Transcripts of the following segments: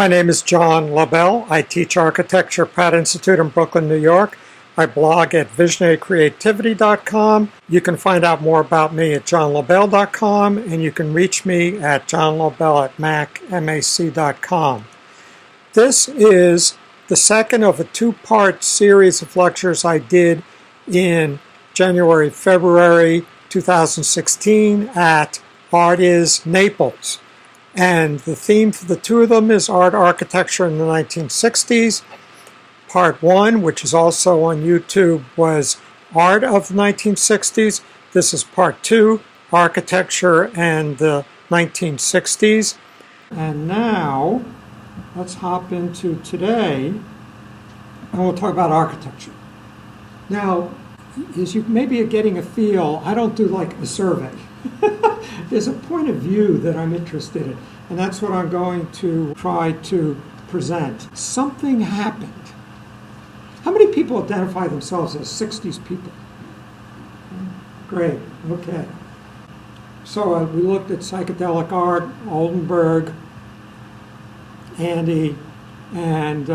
My name is John Lobell. I teach architecture at Pratt Institute in Brooklyn, New York. I blog at visionarycreativity.com. You can find out more about me at johnlobell.com, and you can reach me at johnlobell@mac.com. This is the second of a two-part series of lectures I did in January, February 2016 at Art is Naples. And the theme for the two of them is art architecture in the 1960s. Part 1, which is also on YouTube, was Art of the 1960s. This is Part 2, Architecture and the 1960s. And now, let's hop into today, and we'll talk about architecture. Now, as you maybe are getting a feel, I don't do like a survey. There's a point of view that I'm interested in, and that's what I'm going to try to present. Something happened. How many people identify themselves as 60s people? Great, okay. So we looked at psychedelic art, Oldenburg, Andy, and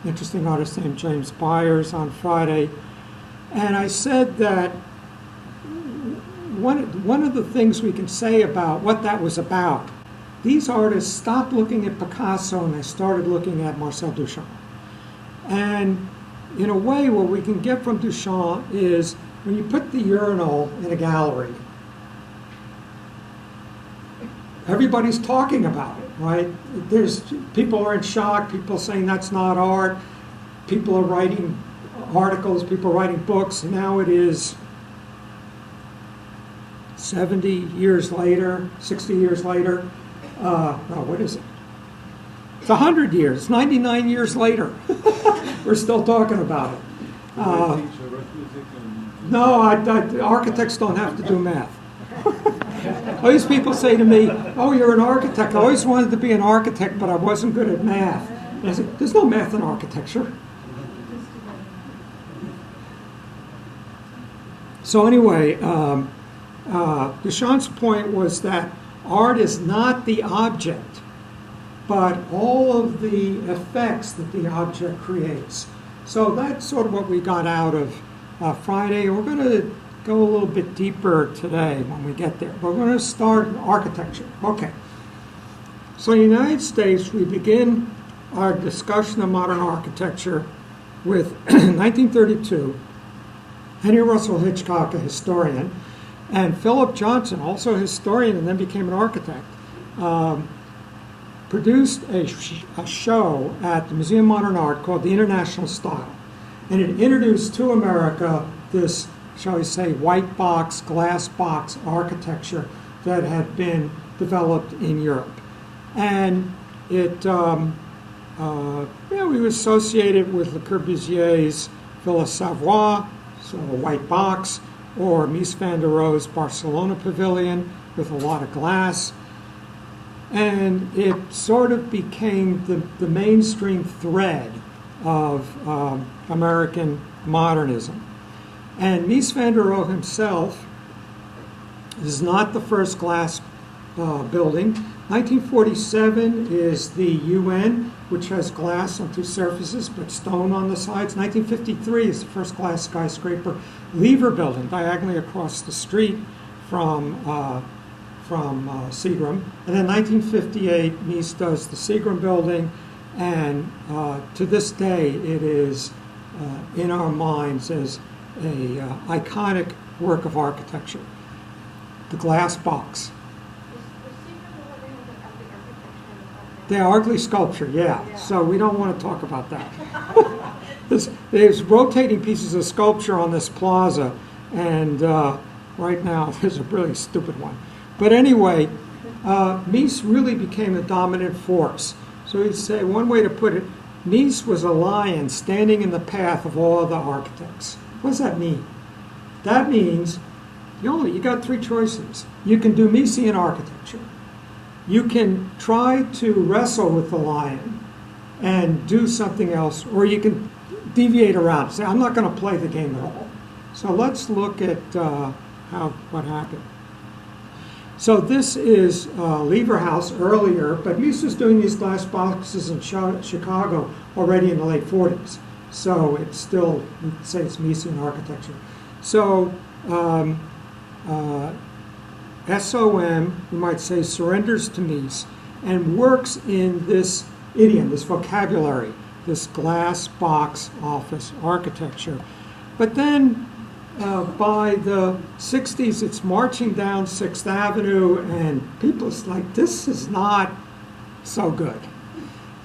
interesting artist named James Byers on Friday. And I said that one of the things we can say about what that was about, these artists stopped looking at Picasso and they started looking at Marcel Duchamp. And in a way, what we can get from Duchamp is when you put the urinal in a gallery, everybody's talking about it, right? People are in shock, people saying that's not art, people are writing articles, people are writing books. Now it is 70 years later, 60 years later. No, what is it? It's 100 years, 99 years later. We're still talking about it. No, architects don't have to do math. All these people say to me, oh, you're an architect. I always wanted to be an architect, but I wasn't good at math. And I said, there's no math in architecture. So anyway, Duchamp's point was that art is not the object, but all of the effects that the object creates. So that's sort of what we got out of Friday. We're going to go a little bit deeper today when we get there. We're going to start architecture. Okay. So in the United States, we begin our discussion of modern architecture with 1932, Henry Russell Hitchcock, a historian, and Philip Johnson, also a historian and then became an architect, produced a show at the Museum of Modern Art called The International Style. And it introduced to America this, shall we say, white box, glass box architecture that had been developed in Europe. And it, we associated with Le Corbusier's Villa Savoie, sort of a white box, or Mies van der Rohe's Barcelona Pavilion with a lot of glass. And it sort of became the mainstream thread of American modernism. And Mies van der Rohe himself is not the first glass building. 1947 is the UN, which has glass on two surfaces but stone on the sides. 1953 is the first glass skyscraper, Lever Building, diagonally across the street from Seagram. And then 1958, Mies does the Seagram Building, and to this day it is in our minds as a iconic work of architecture. The glass box. The ugly sculpture, yeah. So we don't want to talk about that. There's rotating pieces of sculpture on this plaza, and right now there's a really stupid one. But anyway, Mies really became the dominant force. So you'd say, one way to put it, Mies was a lion standing in the path of all other architects. What does that mean? That means you got three choices. You can do Miesian architecture. You can try to wrestle with the lion and do something else, or you can deviate around. Say, I'm not going to play the game at all. So let's look at what happened. So this is Libra House earlier, but Mies was doing these glass boxes in Chicago already in the late 40s. So it's still, you'd say it's Miesian architecture. So SOM, you might say, surrenders to Mies and works in this idiom, this vocabulary, this glass box office architecture. But then by the 60s, it's marching down 6th Avenue, and people's like, this is not so good.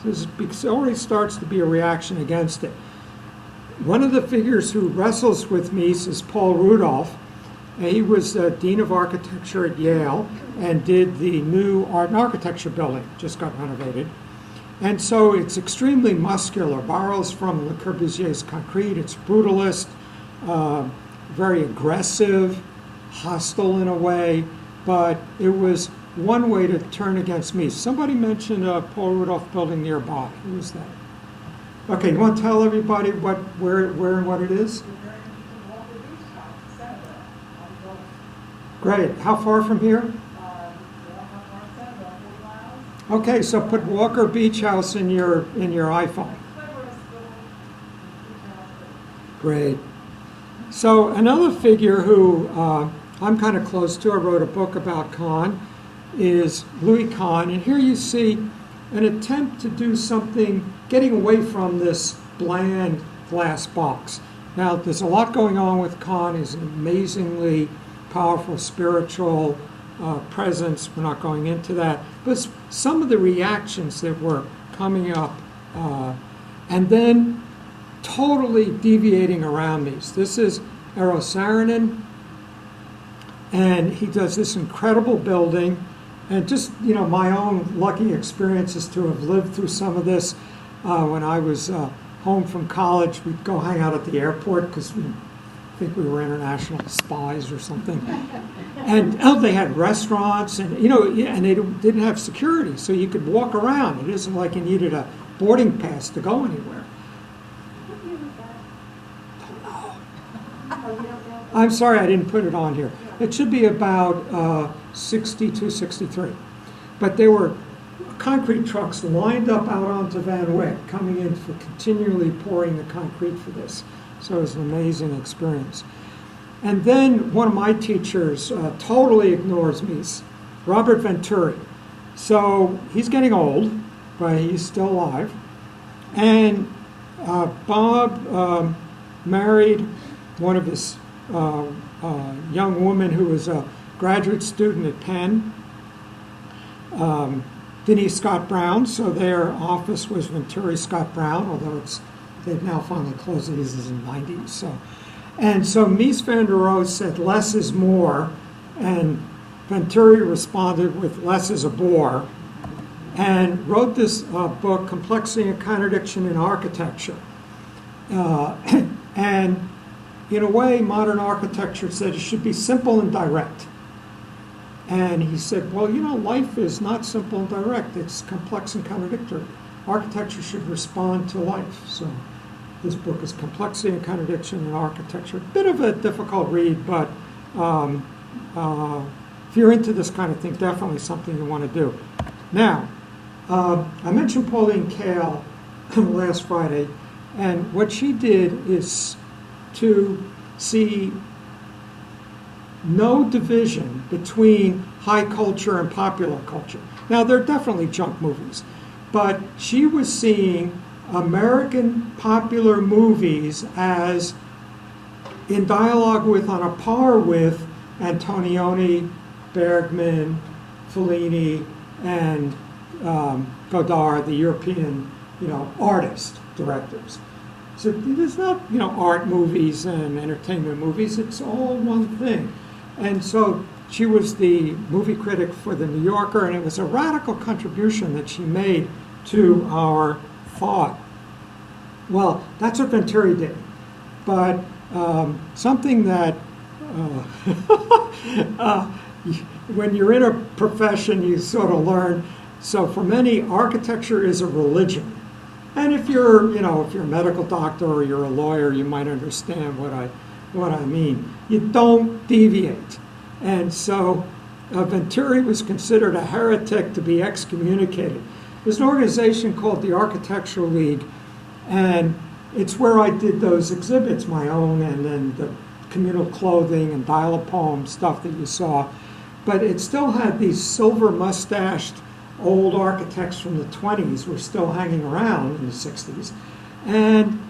It already starts to be a reaction against it. One of the figures who wrestles with Mies is Paul Rudolph. He was Dean of Architecture at Yale and did the new Art and Architecture building, just got renovated. And so it's extremely muscular, borrows from Le Corbusier's concrete. It's brutalist, very aggressive, hostile in a way, but it was one way to turn against Mies. Somebody mentioned a Paul Rudolph building nearby. Who was that? Okay, you want to tell everybody where and what it is? Great. How far from here? Okay, so put Walker Beach House in your iPhone. Great. So another figure who I'm kind of close to, I wrote a book about Kahn, is Louis Kahn. And here you see an attempt to do something, getting away from this bland glass box. Now, there's a lot going on with Kahn. He's an amazingly powerful spiritual presence. We're not going into that. But some of the reactions that were coming up, and then totally deviating around these. This is Eero Saarinen, and he does this incredible building. And just, you know, my own lucky experiences to have lived through some of this. When I was home from college, we'd go hang out at the airport because we think we were international spies or something. And they had restaurants, and and they didn't have security, so you could walk around. It isn't like you needed a boarding pass to go anywhere. Don't know. I'm sorry I didn't put it on here. It should be about 62, 63. But there were concrete trucks lined up out onto Van Wyck, coming in for continually pouring the concrete for this. So it was an amazing experience. And then one of my teachers totally ignores me, Robert Venturi. So he's getting old, but he's still alive. And Bob married one of his young woman who was a graduate student at Penn, Denise Scott Brown. So their office was Venturi Scott Brown, although they've now finally closed it. This is in the 90s. So Mies van der Rohe said less is more, and Venturi responded with less is a bore, and wrote this book, Complexity and Contradiction in Architecture. And in a way, modern architecture said it should be simple and direct. And he said, well, life is not simple and direct. It's complex and contradictory. Architecture should respond to life. So this book is Complexity and Contradiction in Architecture. A bit of a difficult read, but if you're into this kind of thing, definitely something you want to do. Now, I mentioned Pauline Kael last Friday, and what she did is to see no division between high culture and popular culture. Now, they're definitely junk movies, but she was seeing American popular movies as in dialogue with, on a par with, Antonioni, Bergman, Fellini, and Godard, the European, artist directors. So there's not, art movies and entertainment movies. It's all one thing. And so she was the movie critic for The New Yorker, and it was a radical contribution that she made to our thought. Well, that's what Venturi did. But something that, when you're in a profession, you sort of learn. So for many, architecture is a religion. And if you're a medical doctor or you're a lawyer, you might understand what I mean. You don't deviate. And so Venturi was considered a heretic to be excommunicated. There's an organization called the Architectural League, and it's where I did those exhibits, my own, and then the communal clothing and dial-a-poem stuff that you saw. But it still had these silver-mustached old architects from the 20s were still hanging around in the 60s. And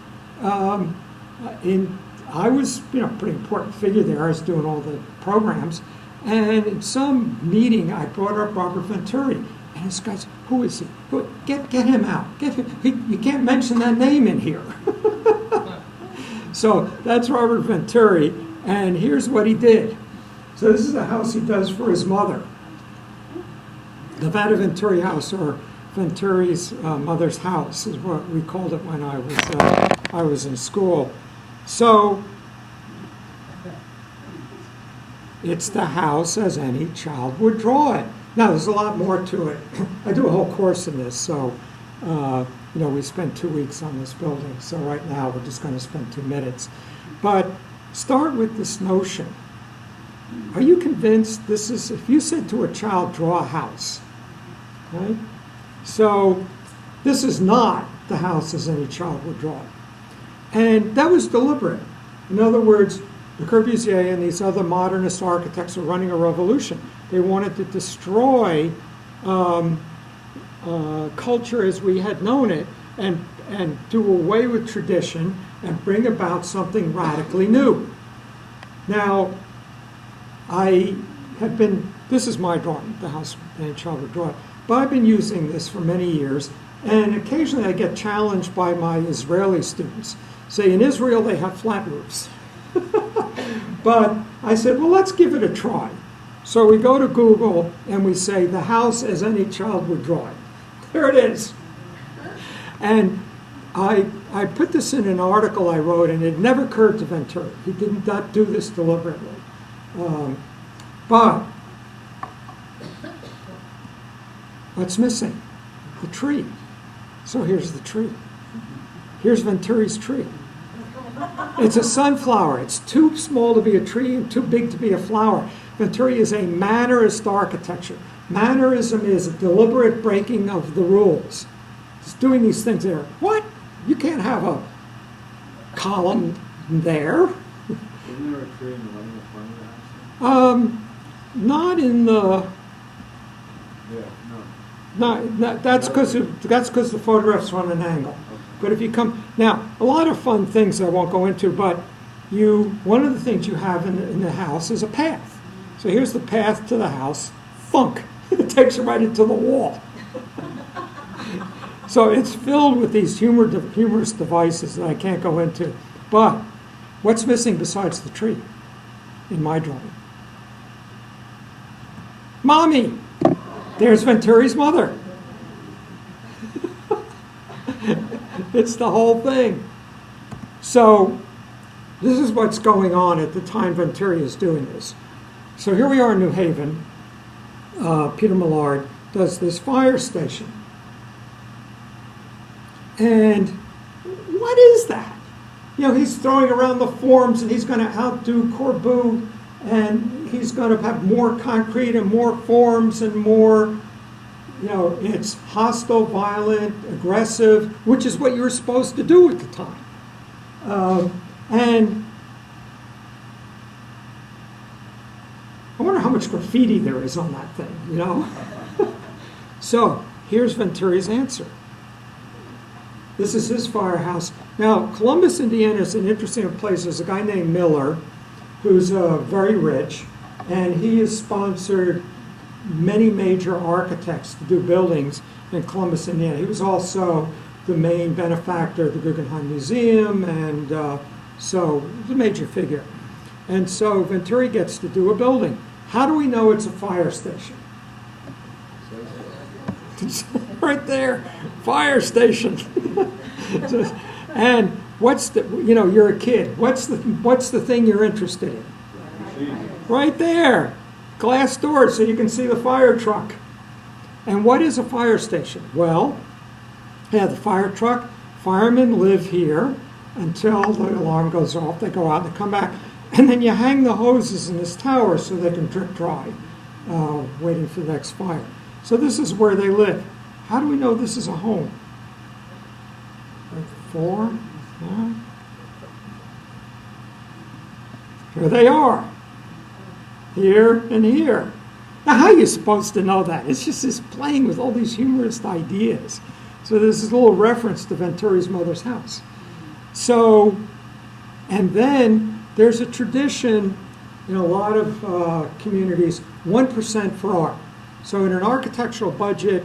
I was, a pretty important figure there. I was doing all the programs. And in some meeting, I brought up Robert Venturi. And this guy's, who is he? Get him out. You can't mention that name in here. So that's Robert Venturi. And here's what he did. So this is a house he does for his mother. The Venturi house, or Venturi's mother's house, is what we called it when I was in school. So it's the house as any child would draw it. Now there's a lot more to it. I do a whole course in this, so we spent 2 weeks on this building. So right now we're just going to spend 2 minutes. But start with this notion. Are you convinced this is, if you said to a child, draw a house, right? So this is not the house as any child would draw it. And that was deliberate. In other words, Le Corbusier and these other modernist architects were running a revolution. They wanted to destroy culture as we had known it and do away with tradition and bring about something radically new. Now, this is my drawing, the house any child would draw it, but I've been using this for many years, and occasionally I get challenged by my Israeli students. Say, in Israel they have flat roofs. But I said, well, let's give it a try. So we go to Google and we say, the house as any child would draw it. There it is. And I put this in an article I wrote, and it never occurred to Venturi. He did not do this deliberately. But what's missing? The tree. So here's the tree. Here's Venturi's tree. It's a sunflower. It's too small to be a tree and too big to be a flower. Venturi is a mannerist architecture. Mannerism is a deliberate breaking of the rules. It's doing these things there. What? You can't have a column there. Isn't there a tree in the front of the house? Not in the. Yeah, no. No, that's because the photographs are on an angle. But if you come now, a lot of fun things I won't go into. But one of the things you have in the house is a path. So here's the path to the house. Thunk! It takes you right into the wall. So it's filled with these humorous devices that I can't go into. But what's missing besides the tree in my drawing? Mommy! There's Venturi's mother. It's the whole thing. So this is what's going on at the time Venturi is doing this. So here we are in New Haven. Peter Maillard does this fire station. And what is that? He's throwing around the forms, and he's going to outdo Corbu, and he's going to have more concrete and more forms and more, it's hostile, violent, aggressive, which is what you were supposed to do at the time. And I wonder how much graffiti there is on that thing, So here's Venturi's answer. This is his firehouse. Now, Columbus, Indiana is an interesting place. There's a guy named Miller who's very rich, and he has sponsored many major architects to do buildings in Columbus, Indiana. He was also the main benefactor of the Guggenheim Museum, and so he's a major figure. And so Venturi gets to do a building. How do we know it's a fire station? Right there, fire station. And what's the, you're a kid. What's the thing you're interested in? Right there, glass doors so you can see the fire truck. And what is a fire station? Well, the fire truck, firemen live here until the alarm goes off. They go out and they come back. And then you hang the hoses in this tower so they can drip dry. waiting for the next fire. So this is where they live. How do we know this is a home? 4, yeah. Here they are, here and here. Now, how are you supposed to know that? It's just this playing with all these humorous ideas. So this is a little reference to Venturi's mother's house. So, and then there's a tradition in a lot of communities, 1% for art. So in an architectural budget,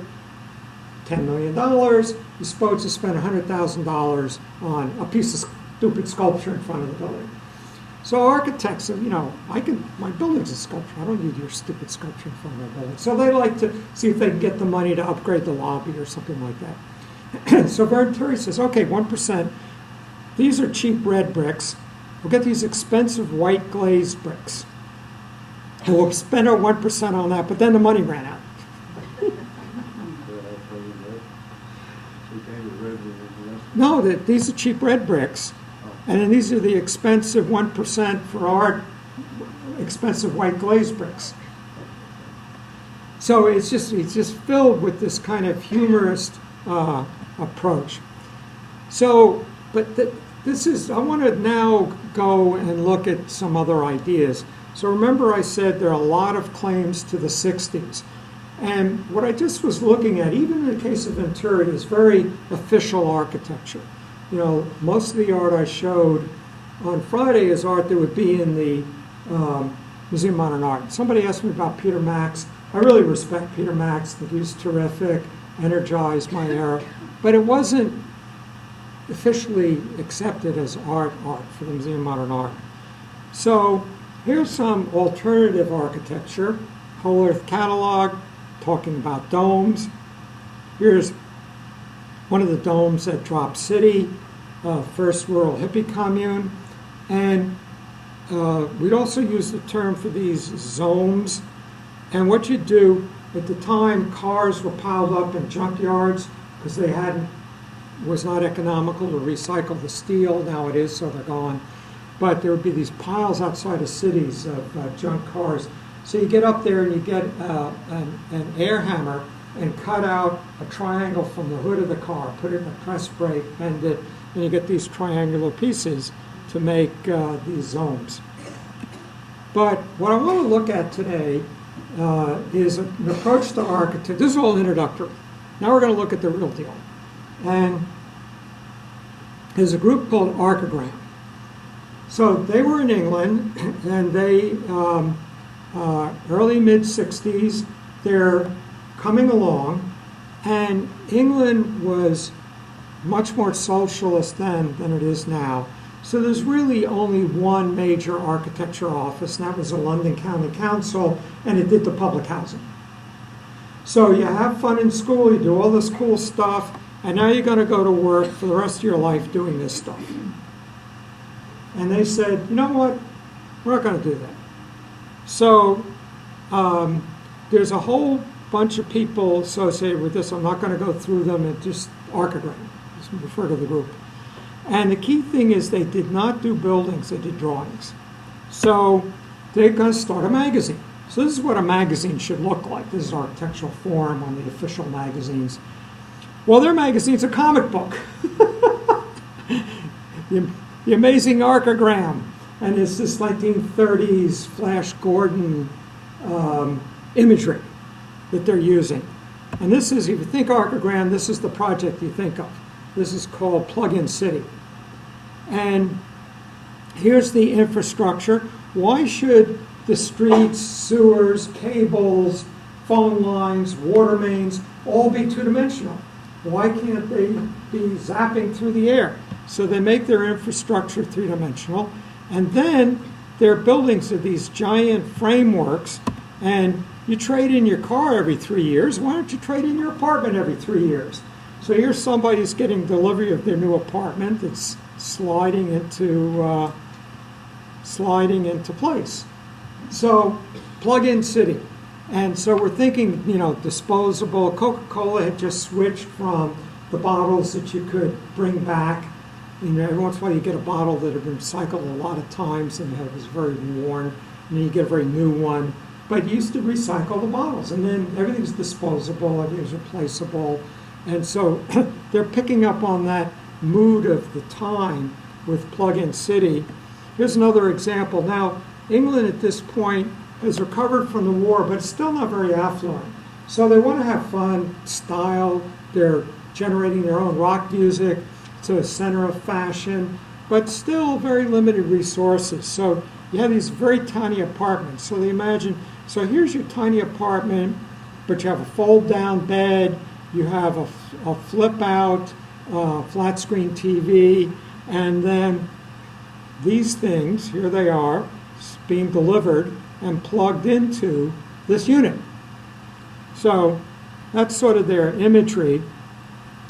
$10 million, you're supposed to spend $100,000 on a piece of stupid sculpture in front of the building. So architects, my building's a sculpture. I don't need your stupid sculpture in front of my building. So they like to see if they can get the money to upgrade the lobby or something like that. So Venturi says, okay, 1%. These are cheap red bricks. We'll get these expensive white glazed bricks. And we'll spend our 1% on that, but then the money ran out. No, these are cheap red bricks. And then these are the expensive 1% for art, expensive white glazed bricks. So it's just filled with this kind of humorous approach. So, but I want to now go and look at some other ideas. So remember I said there are a lot of claims to the 60s. And what I just was looking at, even in the case of Venturi, is very official architecture. Most of the art I showed on Friday is art that would be in the Museum of Modern Art. Somebody asked me about Peter Max. I really respect Peter Max. I think he was terrific, energized my era. But it wasn't officially accepted as art for the Museum of Modern Art. So here's some alternative architecture. Whole Earth Catalog, talking about domes. Here's one of the domes at Drop City, first rural hippie commune. And we'd also use the term for these zones. And what you do, at the time, cars were piled up in junkyards because was not economical to recycle the steel. Now it is, so they're gone. But there would be these piles outside of cities of junk cars. So you get up there and you get an air hammer and cut out a triangle from the hood of the car, put it in a press brake, bend it, and you get these triangular pieces to make these zones. But what I want to look at today is an approach to architecture. This is all introductory. Now we're going to look at the real deal. And there's a group called ARCA. So they were in England, and they, early mid-60s, they're coming along, and England was much more socialist then than it is now. So there's really only one major architecture office, and that was the London County Council, and it did the public housing. So you have fun in school, you do all this cool stuff, and now you're going to go to work for the rest of your life doing this stuff. And they said, you know what, we're not going to do that. So there's a whole bunch of people associated with this. I'm not going to go through them. It's just ARCA Brain. Just refer to the group. And the key thing is they did not do buildings, they did drawings. So they're going to start a magazine. So this is what a magazine should look like. This is Architectural Forum, on the official magazines. Well, their magazine's a comic book. The Amazing Archagram. And it's this 1930s Flash Gordon imagery that they're using. And this is, if you think Archagram, this is the project you think of. This is called Plug-in City. And here's the infrastructure. Why should the streets, sewers, cables, phone lines, water mains all be two-dimensional? Why can't they be zapping through the air? So they make their infrastructure three-dimensional. And then their buildings are these giant frameworks, and you trade in your car every 3 years. Why don't you trade in your apartment every 3 years? So here's somebody who's getting delivery of their new apartment that's sliding into place. So plug-in city. And so we're thinking, disposable. Coca-Cola had just switched from the bottles that you could bring back. Every once in a while you get a bottle that had been recycled a lot of times and it was very worn, and then you get a very new one. but you used to recycle the bottles, and then everything's disposable, everything's replaceable, and so they're picking up on that mood of the time with Plug-in City. Here's another example. Now, England at this point has recovered from the war, but it's still not very affluent. So they want to have fun, style, they're generating their own rock music, it's a center of fashion, but still very limited resources. So you have these very tiny apartments. So they imagine, so here's your tiny apartment, but you have a fold-down bed, you have a flip-out flat screen TV, and then these things, here they are, being delivered and plugged into this unit. So that's sort of their imagery.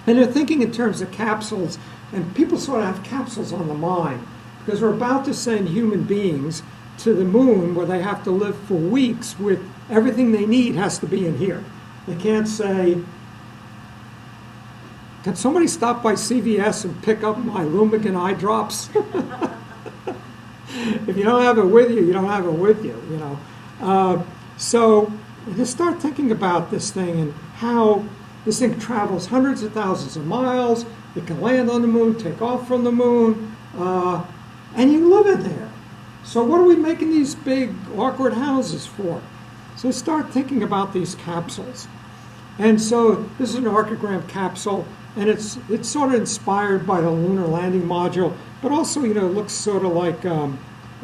And they're thinking in terms of capsules, and people sort of have capsules on the mind, because we're about to send human beings to the moon where they have to live for weeks with everything they need has to be in here. They can't say, can somebody stop by CVS and pick up my Lumigan eye drops? If you don't have it with you, you don't have it with you, you know. So you start thinking about this thing and how this thing travels hundreds of thousands of miles. It can land on the moon, take off from the moon, and you live in there. So what are we making these big, awkward houses for? So start thinking about these capsules. And so this is an archigram capsule, and it's sort of inspired by the lunar landing module, but also, you know, it looks sort of like a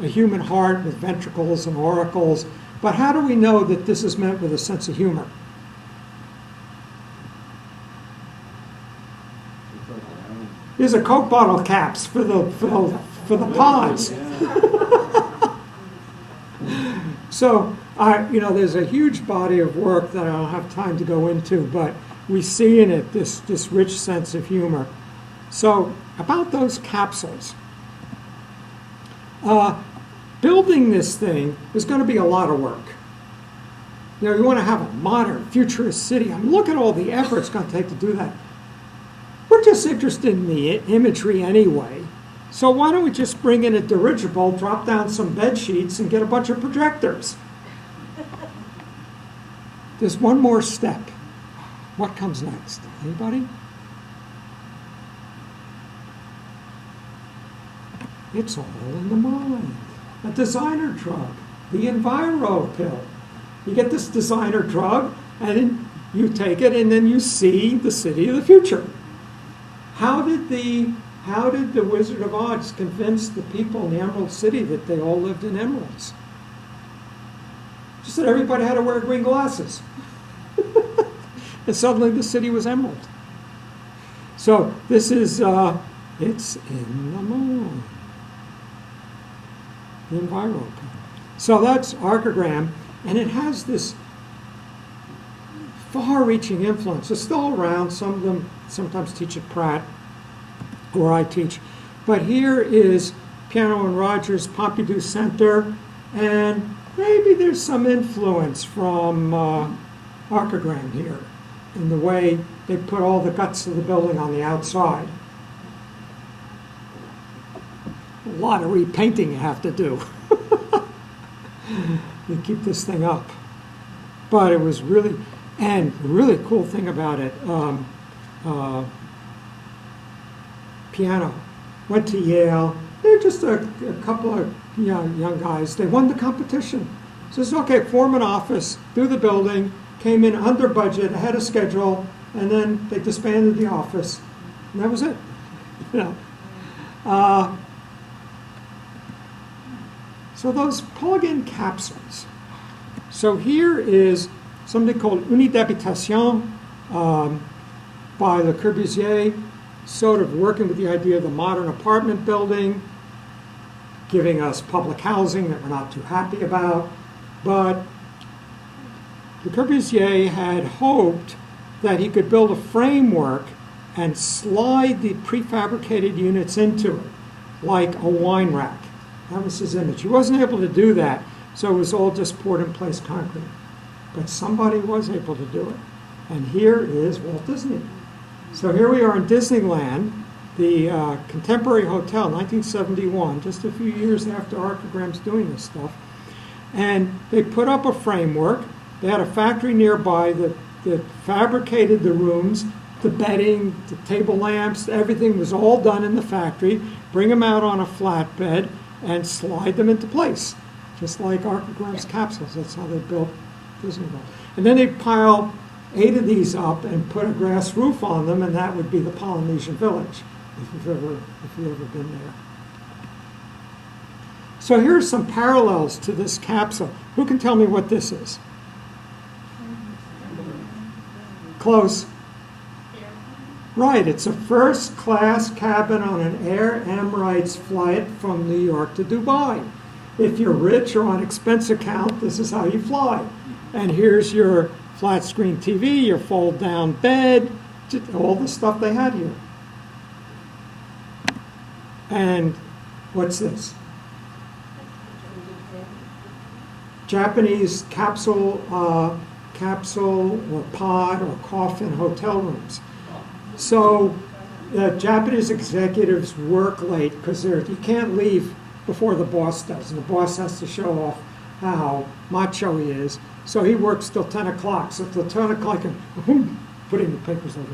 human heart with ventricles and auricles. But how do we know that this is meant with a sense of humor? These are Coke bottle caps for the pods. So, you know, there's a huge body of work that I don't have time to go into, but we see in it this rich sense of humor. So, about those capsules. Building this thing is going to be a lot of work. You know, you want to have a modern, futurist city. I mean, look at all the effort it's going to take to do that. We're just interested in the imagery anyway. So why don't we just bring in a dirigible, drop down some bed sheets, and get a bunch of projectors? There's one more step. What comes next? Anybody? It's all in the mind. A designer drug, the Enviro pill. You get this designer drug, and then you take it, and then you see the city of the future. How did the Wizard of Oz convince the people in the Emerald City that they all lived in emeralds? Just that everybody had to wear green glasses. And suddenly the city was emerald. So this is, it's in the mind. The Enviro. So that's Archigram, and it has this far-reaching influence. It's still around. Some of them sometimes teach at Pratt, where I teach. But here is Piano and Rogers Pompidou Center, and maybe there's some influence from Archigram here in the way they put all the guts of the building on the outside. A lot of repainting you have to do to keep this thing up. But it was really, and the really cool thing about it, piano, went to Yale. They're just a couple of young guys. They won the competition. So it's okay, form an office, do the building, came in under budget, ahead of schedule, and then they disbanded the office. And that was it. You know. So those plug-in capsules. So here is something called Unité d'habitation by Le Corbusier, sort of working with the idea of the modern apartment building, giving us public housing that we're not too happy about. But Le Corbusier had hoped that he could build a framework and slide the prefabricated units into it, like a wine rack. That was his image. He wasn't able to do that, so it was all just poured-in-place concrete. But somebody was able to do it. And here is Walt Disney. So here we are in Disneyland, the Contemporary Hotel, 1971, just a few years after Archigram's doing this stuff. And they put up a framework. They had a factory nearby that fabricated the rooms, the bedding, the table lamps, everything was all done in the factory. Bring them out on a flatbed and slide them into place, just like ARCA Brain's capsules. That's how they built Disney World. And then they pile 8 of these up and put a grass roof on them, and that would be the Polynesian Village, if you've ever been there. So here's some parallels to this capsule. Who can tell me what this is? Close. Right, it's a first-class cabin on an Air Emirates flight from New York to Dubai. If you're rich or on expense account, this is how you fly. And here's your flat-screen TV, your fold-down bed, all the stuff they had here. And what's this? Japanese capsule or pod or coffin hotel rooms. So Japanese executives work late because you can't leave before the boss does, and the boss has to show off how macho he is. So he works till 10 o'clock. So till 10 o'clock, putting the papers over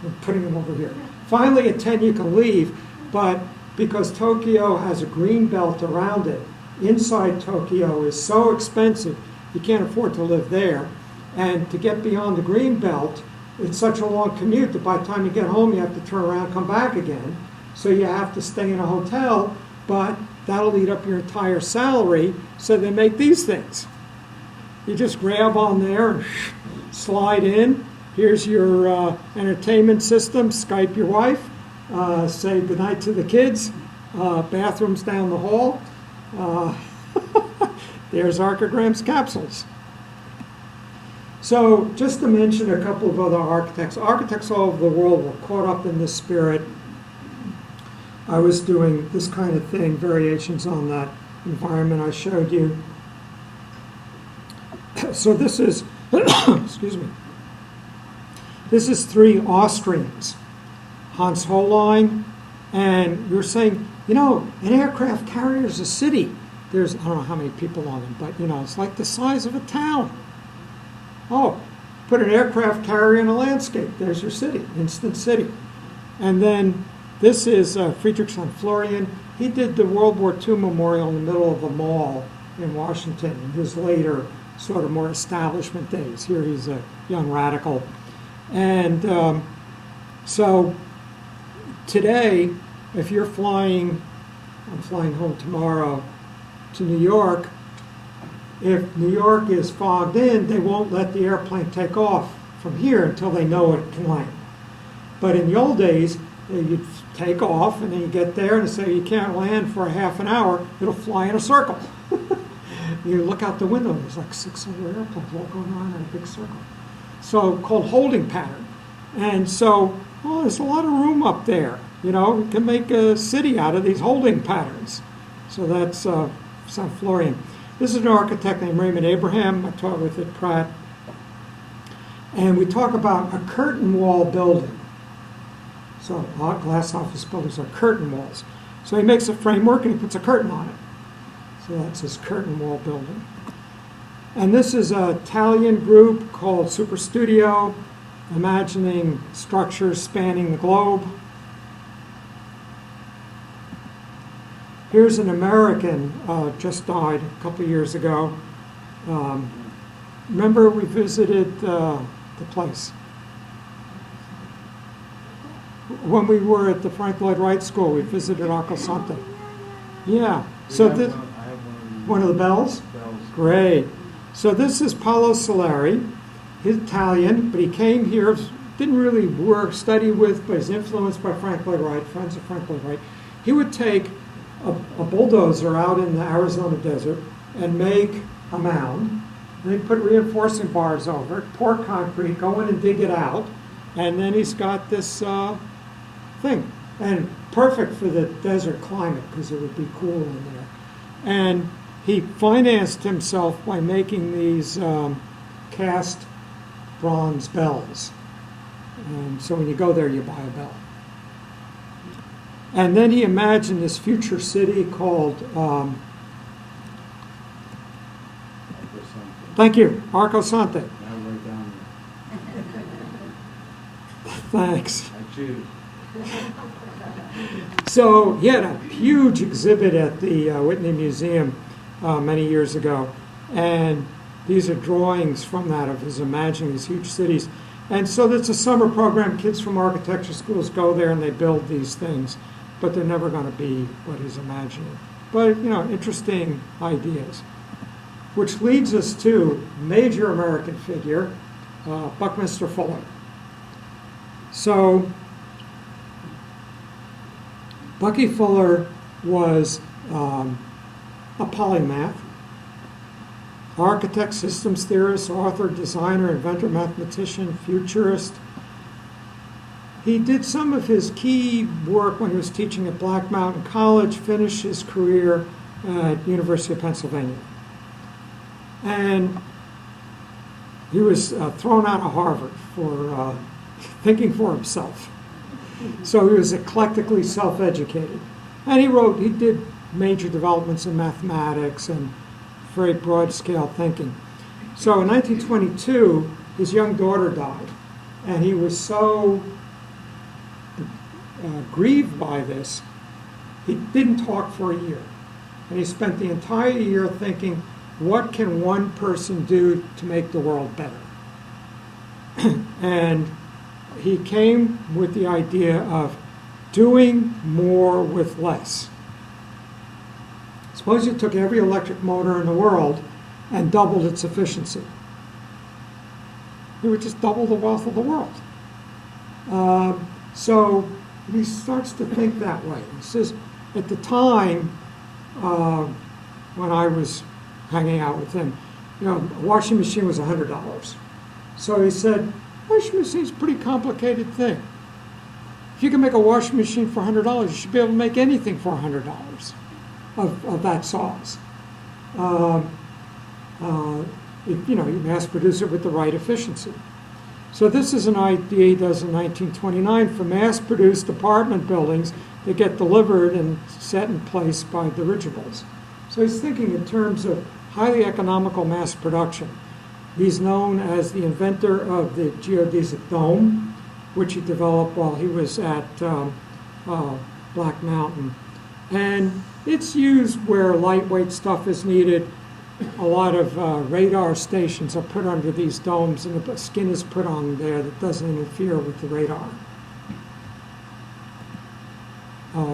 here, putting them over here. Finally, at 10 you can leave, but because Tokyo has a green belt around it, inside Tokyo is so expensive, you can't afford to live there. And to get beyond the green belt, it's such a long commute that by the time you get home, you have to turn around and come back again. So you have to stay in a hotel, but that'll eat up your entire salary, so they make these things. You just grab on there and slide in. Here's your entertainment system. Skype your wife. Say goodnight to the kids. Bathrooms down the hall. There's ARCAgram's capsules. So just to mention a couple of other architects. Architects all over the world were caught up in this spirit. I was doing this kind of thing, variations on that environment I showed you. So this is, excuse me, this is 3 Austrians, Hans Hollein, and you're saying, you know, an aircraft carrier is a city. There's, I don't know how many people on them, but, you know, it's like the size of a town. Oh, put an aircraft carrier in a landscape. There's your city, instant city. And then this is Friedrich von Florian. He did the World War II memorial in the middle of a mall in Washington in his later sort of more establishment days. Here he's a young radical. And so today, if you're flying, I'm flying home tomorrow to New York, if New York is fogged in, they won't let the airplane take off from here until they know it can land. But in the old days, you'd take off and then you get there and say you can't land for a half an hour, it'll fly in a circle. You look out the window, there's like 6 other airplanes all going around in a big circle. So called holding pattern. And so, oh, there's a lot of room up there. You know, we can make a city out of these holding patterns. So that's von Florian. This is an architect named Raymond Abraham. I taught with at Pratt. And we talk about a curtain wall building. So glass office buildings are curtain walls. So he makes a framework and he puts a curtain on it. So that's his curtain wall building. And this is an Italian group called Superstudio, imagining structures spanning the globe. Here's an American, just died a couple of years ago. Remember we visited the place? When we were at the Frank Lloyd Wright School, we visited Arcosante. Yeah. So this, one of the bells? Great. So this is Paolo Soleri. He's Italian, but he came here, didn't really study with, but he's influenced by Frank Lloyd Wright, friends of Frank Lloyd Wright. He would take a bulldozer out in the Arizona desert and make a mound. And he'd put reinforcing bars over it, pour concrete, go in and dig it out, and then he's got this thing. And perfect for the desert climate because it would be cool in there. And he financed himself by making these cast bronze bells. And so when you go there, you buy a bell. And then he imagined this future city called Thank you. Arco Sante. Now right down Thanks. there. I cheated. So he had a huge exhibit at the Whitney Museum many years ago, and these are drawings from that of his imagining these huge cities. And so it's a summer program. Kids from architecture schools go there and they build these things, but they're never going to be what he's imagining. But, interesting ideas. Which leads us to major American figure, Buckminster Fuller. So Bucky Fuller was a polymath, architect, systems theorist, author, designer, inventor, mathematician, futurist. He did some of his key work when he was teaching at Black Mountain College, finished his career at University of Pennsylvania. And he was thrown out of Harvard for thinking for himself. So he was eclectically self-educated. And he did major developments in mathematics and very broad-scale thinking. So in 1922, his young daughter died, and he was so grieved by this, he didn't talk for a year. And he spent the entire year thinking, what can one person do to make the world better? And he came with the idea of doing more with less. Suppose you took every electric motor in the world and doubled its efficiency. You would just double the wealth of the world. So he starts to think that way. He says, at the time when I was hanging out with him, a washing machine was $100. So he said, washing machine's a pretty complicated thing. If you can make a washing machine for $100, you should be able to make anything for $100 of that size. You mass produce it with the right efficiency. So this is an idea he does in 1929 for mass-produced apartment buildings that get delivered and set in place by dirigibles. So he's thinking in terms of highly economical mass production. He's known as the inventor of the geodesic dome, which he developed while he was at Black Mountain. And it's used where lightweight stuff is needed. A lot of radar stations are put under these domes, and the skin is put on there that doesn't interfere with the radar.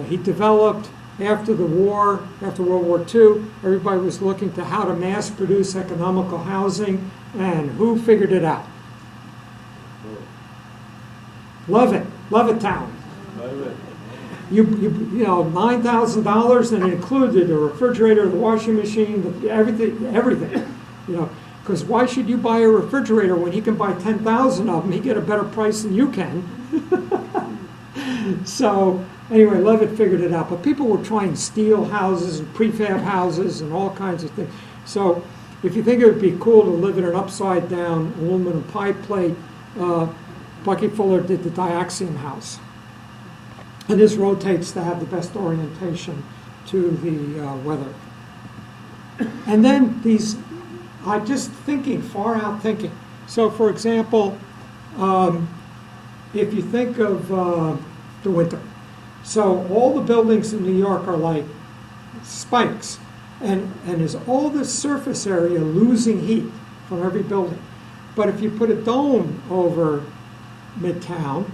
He developed, after the war, after World War II, everybody was looking to how to mass produce economical housing, and who figured it out? Levittown. You know, $9,000, and it included a refrigerator, the washing machine, everything. You know, because why should you buy a refrigerator when he can buy 10,000 of them? He get a better price than you can. So anyway, Levitt figured it out. But people were trying steel houses and prefab houses and all kinds of things. So if you think it would be cool to live in an upside-down aluminum pie plate, Bucky Fuller did the Diaxiom house. And this rotates to have the best orientation to the weather. And then these, I'm just thinking, far out thinking. So for example, if you think of the winter, so all the buildings in New York are like spikes, and is all this surface area losing heat from every building. But if you put a dome over Midtown,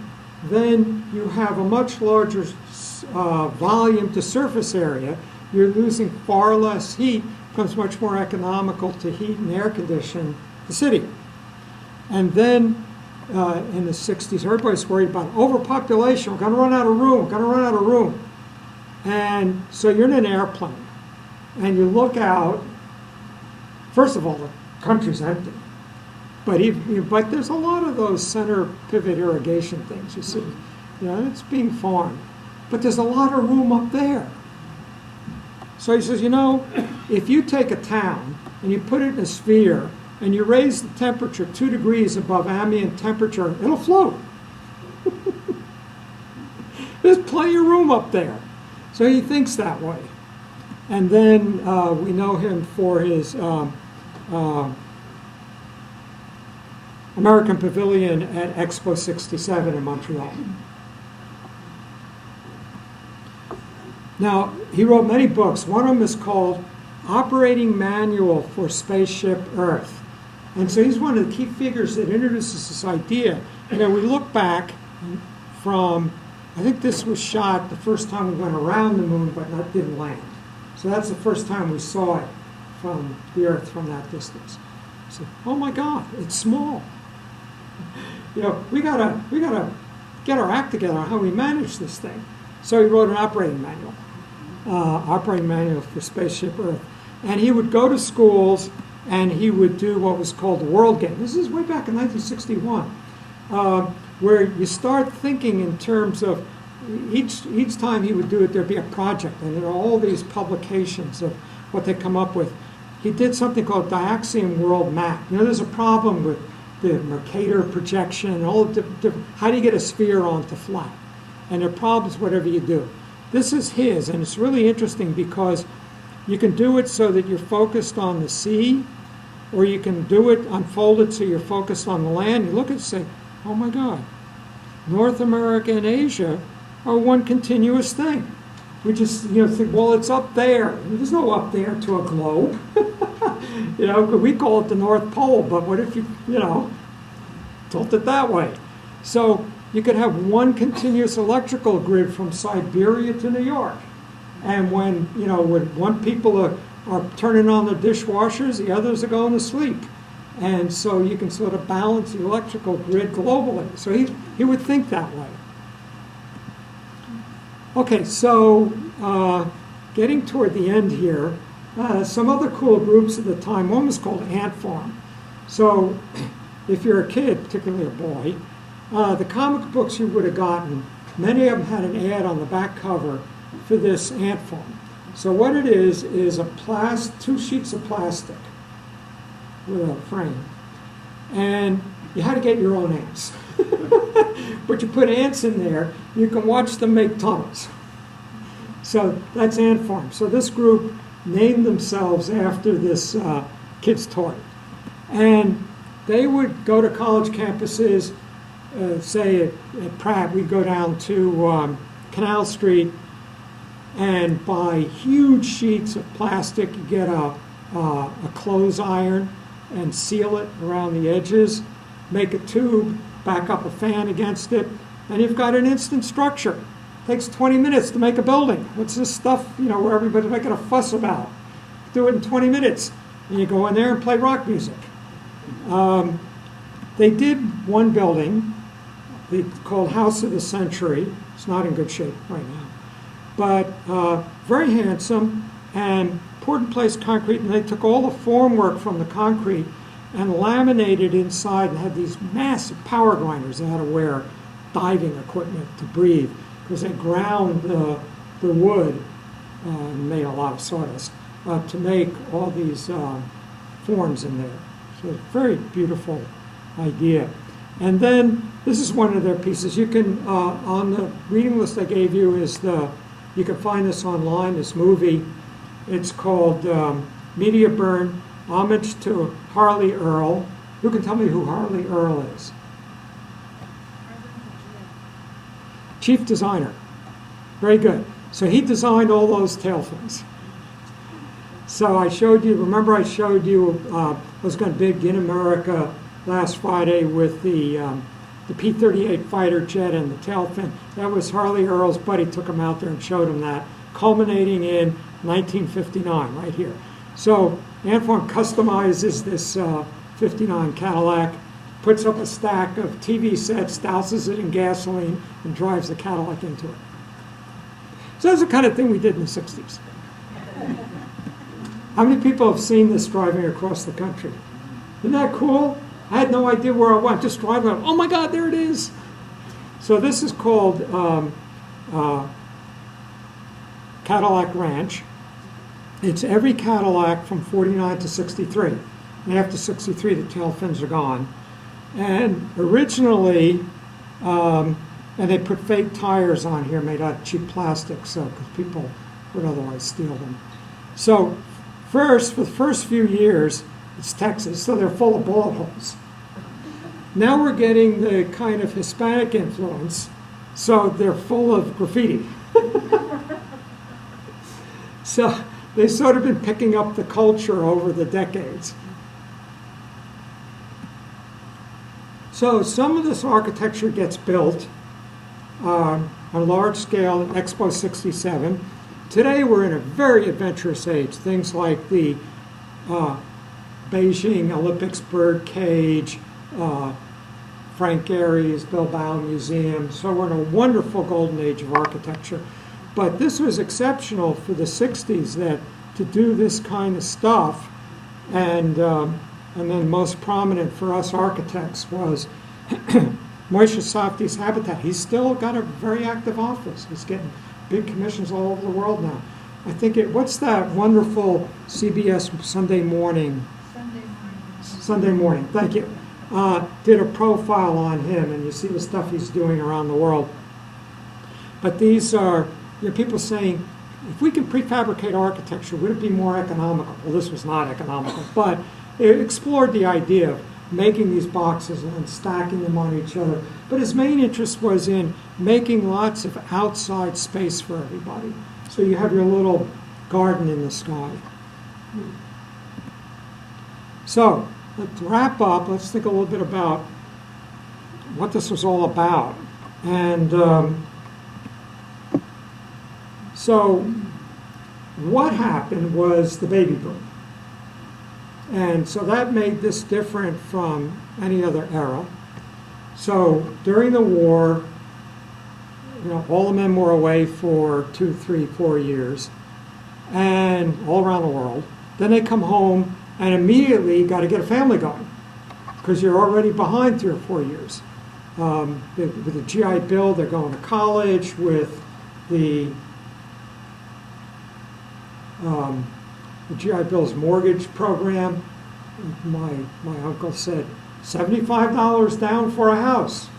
then you have a much larger volume to surface area. You're losing far less heat. It becomes much more economical to heat and air condition the city. And then in the 60s, everybody's worried about overpopulation. We're going to run out of room. We're going to run out of room. And so you're in an airplane, and you look out. First of all, the country's empty. But there's a lot of those center pivot irrigation things, you see. You know, it's being farmed. But there's a lot of room up there. So he says, you know, if you take a town and you put it in a sphere and you raise the temperature 2 degrees above ambient temperature, it'll float. There's plenty of room up there. So he thinks that way. And then we know him for his American Pavilion at Expo 67 in Montreal. Now, he wrote many books. One of them is called Operating Manual for Spaceship Earth. And so he's one of the key figures that introduces this idea. And then we look back from, I think this was shot the first time we went around the moon, but didn't land. So that's the first time we saw it from the Earth from that distance. So, oh my God, it's small. You know, we gotta get our act together on how we manage this thing. So he wrote an operating manual for Spaceship Earth. And he would go to schools and he would do what was called the World Game. This is way back in 1961, where you start thinking in terms of each time he would do it, there'd be a project, and there are all these publications of what they come up with. He did something called Diaxiom World Map. You know, there's a problem with the Mercator projection and all the different, how do you get a sphere onto flat? And there are problems whatever you do. This is his, and it's really interesting because you can do it so that you're focused on the sea, or you can do it, unfold it so you're focused on the land. You look at it and say, oh my God, North America and Asia are one continuous thing. We just, think, well, it's up there. There's no up there to a globe. We call it the North Pole, but what if you tilt it that way? So you could have one continuous electrical grid from Siberia to New York. And when one people are turning on the dishwashers, the others are going to sleep. And so you can sort of balance the electrical grid globally. So he would think that way. Okay, so getting toward the end here, some other cool groups at the time. One was called Ant Farm. So if you're a kid, particularly a boy, the comic books you would have gotten, many of them had an ad on the back cover for this ant farm. So what it is two sheets of plastic with a frame. And you had to get your own ants. But you put ants in there, you can watch them make tunnels. So that's Ant Farm. So this group named themselves after this kid's toy. And they would go to college campuses, say at Pratt, we'd go down to Canal Street and buy huge sheets of plastic. You get a clothes iron and seal it around the edges, make a tube, back up a fan against it, and you've got an instant structure. It takes 20 minutes to make a building. What's this stuff, where everybody's making a fuss about? Do it in 20 minutes. And you go in there and play rock music. They did one building called House of the Century. It's not in good shape right now. But very handsome and poured in place concrete, and they took all the formwork from the concrete and laminated inside and had these massive power grinders. They had to wear diving equipment to breathe because they ground the wood and made a lot of sawdust to make all these forms in there. So it's a very beautiful idea. And then this is one of their pieces. You can, on the reading list I gave you, you can find this online, this movie. It's called Media Burn, Homage to Harley Earl. Who can tell me who Harley Earl is? Chief designer. Very good. So he designed all those tail fins. So I showed you, remember I showed you, was going to big in America last Friday with the P-38 fighter jet and the tail fin. That was Harley Earl's buddy, took him out there and showed him that, culminating in 1959, right here. So Ant Farm customizes this 59 Cadillac, puts up a stack of TV sets, douses it in gasoline, and drives the Cadillac into it. So that's the kind of thing we did in the 60s. How many people have seen this driving across the country? Isn't that cool? I had no idea where I went, just driving, oh my God, there it is. So this is called Cadillac Ranch. It's every Cadillac from 49 to 63. And after 63, the tail fins are gone. And originally, and they put fake tires on here made out of cheap plastic, so because people would otherwise steal them. So for the first few years, it's Texas, so they're full of bullet holes. Now we're getting the kind of Hispanic influence, so they're full of graffiti. So they've sort of been picking up the culture over the decades. So some of this architecture gets built on a large scale at Expo 67. Today we're in a very adventurous age. Things like the Beijing Olympics bird cage, Frank Gehry's Lobell Museum. So we're in a wonderful golden age of architecture. But this was exceptional for the 60s, that to do this kind of stuff. And then most prominent for us architects was Moishe Safdie's Habitat. He's still got a very active office. He's getting big commissions all over the world now. I think what's that wonderful CBS Sunday Morning? Sunday Morning, thank you. Did a profile on him, and you see the stuff he's doing around the world. But these are, people saying, if we can prefabricate architecture, would it be more economical? Well, this was not economical, but it explored the idea of making these boxes and stacking them on each other. But his main interest was in making lots of outside space for everybody. So you have your little garden in the sky. So let's wrap up. Let's think a little bit about what this was all about. And so what happened was the baby boom. And so that made this different from any other era. So during the war, all the men were away for 2, 3, 4 years, and all around the world. Then they come home and immediately got to get a family going, because you're already behind 3 or 4 years. With the GI Bill, they're going to college. With the GI Bill's mortgage program, my uncle said, $75 down for a house.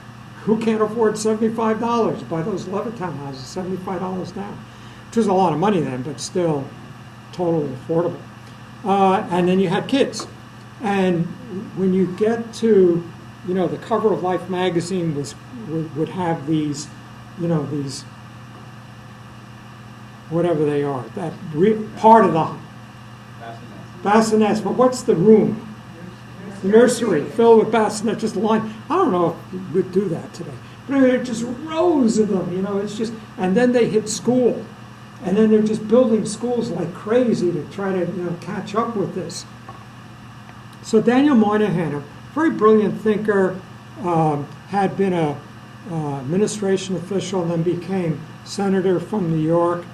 Who can't afford $75? Buy those Levittown houses, $75 down. Which was a lot of money then, but still totally affordable. And then you had kids. And when you get to, the cover of Life magazine would have these, these, whatever they are, that part of the bassinets. But what's the room? The nursery filled with bassinets, just a line. I don't know if we'd do that today. But anyway, just rows of them, it's just, and then they hit school. And then they're just building schools like crazy to try to, catch up with this. So Daniel Moynihan, a very brilliant thinker, had been a administration official and then became senator from New York,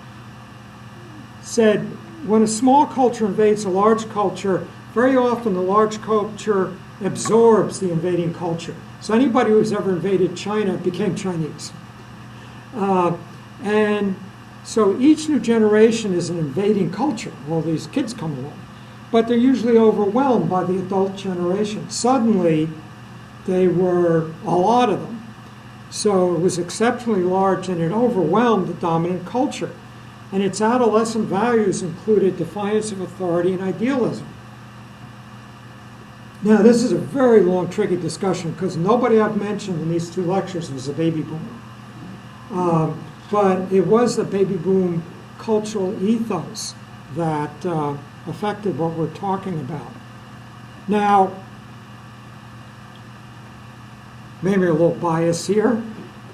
said, when a small culture invades a large culture, very often the large culture absorbs the invading culture. So anybody who's ever invaded China became Chinese. And so each new generation is an invading culture. Well, these kids come along. But they're usually overwhelmed by the adult generation. Suddenly, they were a lot of them. So it was exceptionally large, and it overwhelmed the dominant culture. And its adolescent values included defiance of authority and idealism. Now, this is a very long, tricky discussion, because nobody I've mentioned in these 2 lectures was a baby boomer. But it was the baby boom cultural ethos that affected what we're talking about. Now, maybe a little bias here,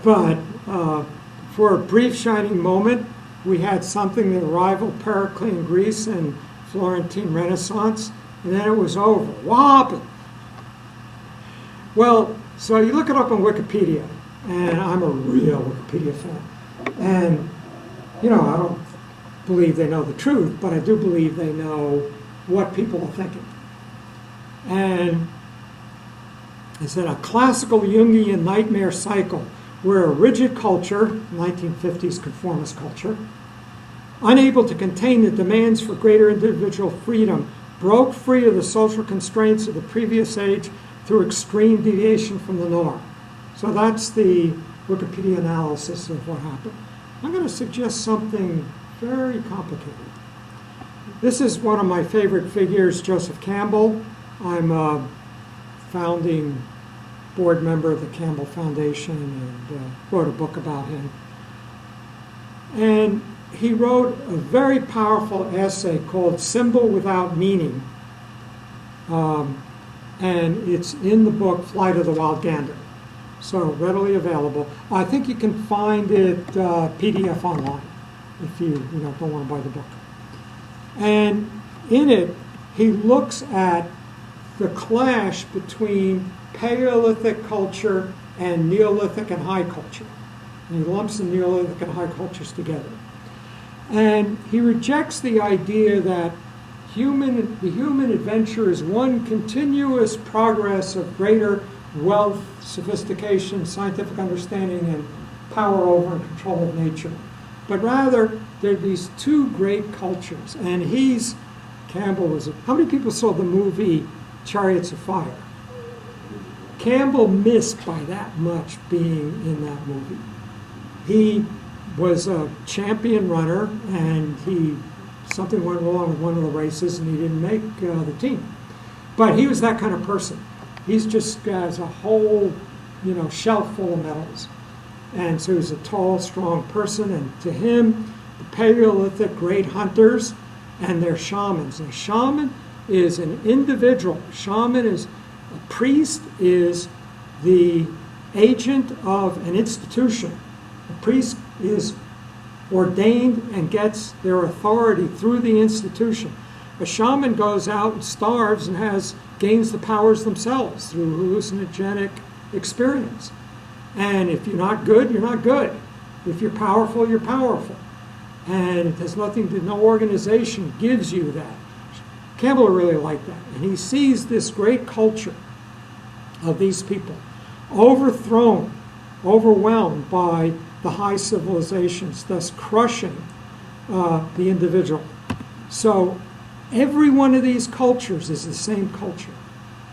but for a brief shining moment, we had something that rivaled Periclean Greece and Florentine Renaissance, and then it was over. What happened? Well, so you look it up on Wikipedia, and I'm a real Wikipedia fan. And, I don't believe they know the truth, but I do believe they know what people are thinking. And I said, a classical Jungian nightmare cycle where a rigid culture, 1950s conformist culture, unable to contain the demands for greater individual freedom, broke free of the social constraints of the previous age through extreme deviation from the norm. So that's the Wikipedia analysis of what happened. I'm going to suggest something very complicated. This is one of my favorite figures, Joseph Campbell. I'm a founding board member of the Campbell Foundation and wrote a book about him. And he wrote a very powerful essay called Symbol Without Meaning. And it's in the book Flight of the Wild Gander. So readily available. I think you can find it PDF online if you don't want to buy the book. And in it, he looks at the clash between Paleolithic culture and Neolithic and high culture. And he lumps the Neolithic and high cultures together. And he rejects the idea that the human adventure is one continuous progress of greater wealth, sophistication, scientific understanding, and power over and control of nature. But rather, there are these two great cultures. And Campbell was, how many people saw the movie Chariots of Fire? Campbell missed by that much being in that movie. He was a champion runner, and something went wrong with one of the races, and he didn't make the team. But he was that kind of person. He's just has a whole, shelf full of medals. And so he's a tall, strong person, and to him, the Paleolithic great hunters and their shamans. A shaman is an individual. A priest is the agent of an institution. A priest is ordained and gets their authority through the institution. A shaman goes out and starves and gains the powers themselves through hallucinogenic experience. And if you're not good, you're not good. If you're powerful, you're powerful. And it has no organization gives you that. Campbell really liked that. And he sees this great culture of these people overthrown, overwhelmed by the high civilizations, thus crushing the individual. So every one of these cultures is the same culture.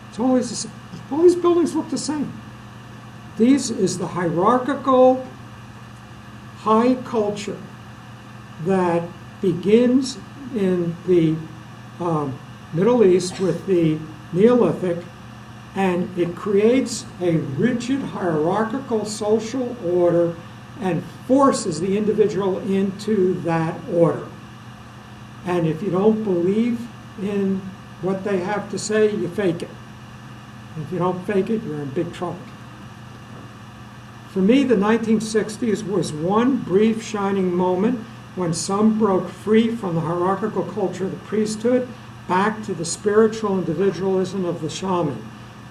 It's always the same. All these buildings look the same. This is the hierarchical high culture that begins in the Middle East with the Neolithic, and it creates a rigid hierarchical social order and forces the individual into that order. And if you don't believe in what they have to say, you fake it. If you don't fake it, you're in big trouble. For me, the 1960s was one brief shining moment when some broke free from the hierarchical culture of the priesthood back to the spiritual individualism of the shaman.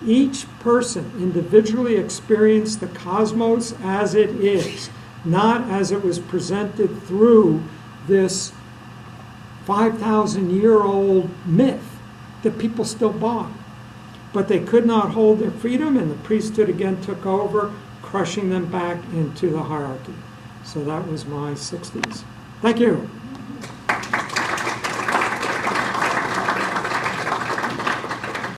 Each person individually experienced the cosmos as it is, not as it was presented through this 5,000-year-old myth that people still buy. But they could not hold their freedom, and the priesthood again took over, crushing them back into the hierarchy. So that was my 60s. Thank you.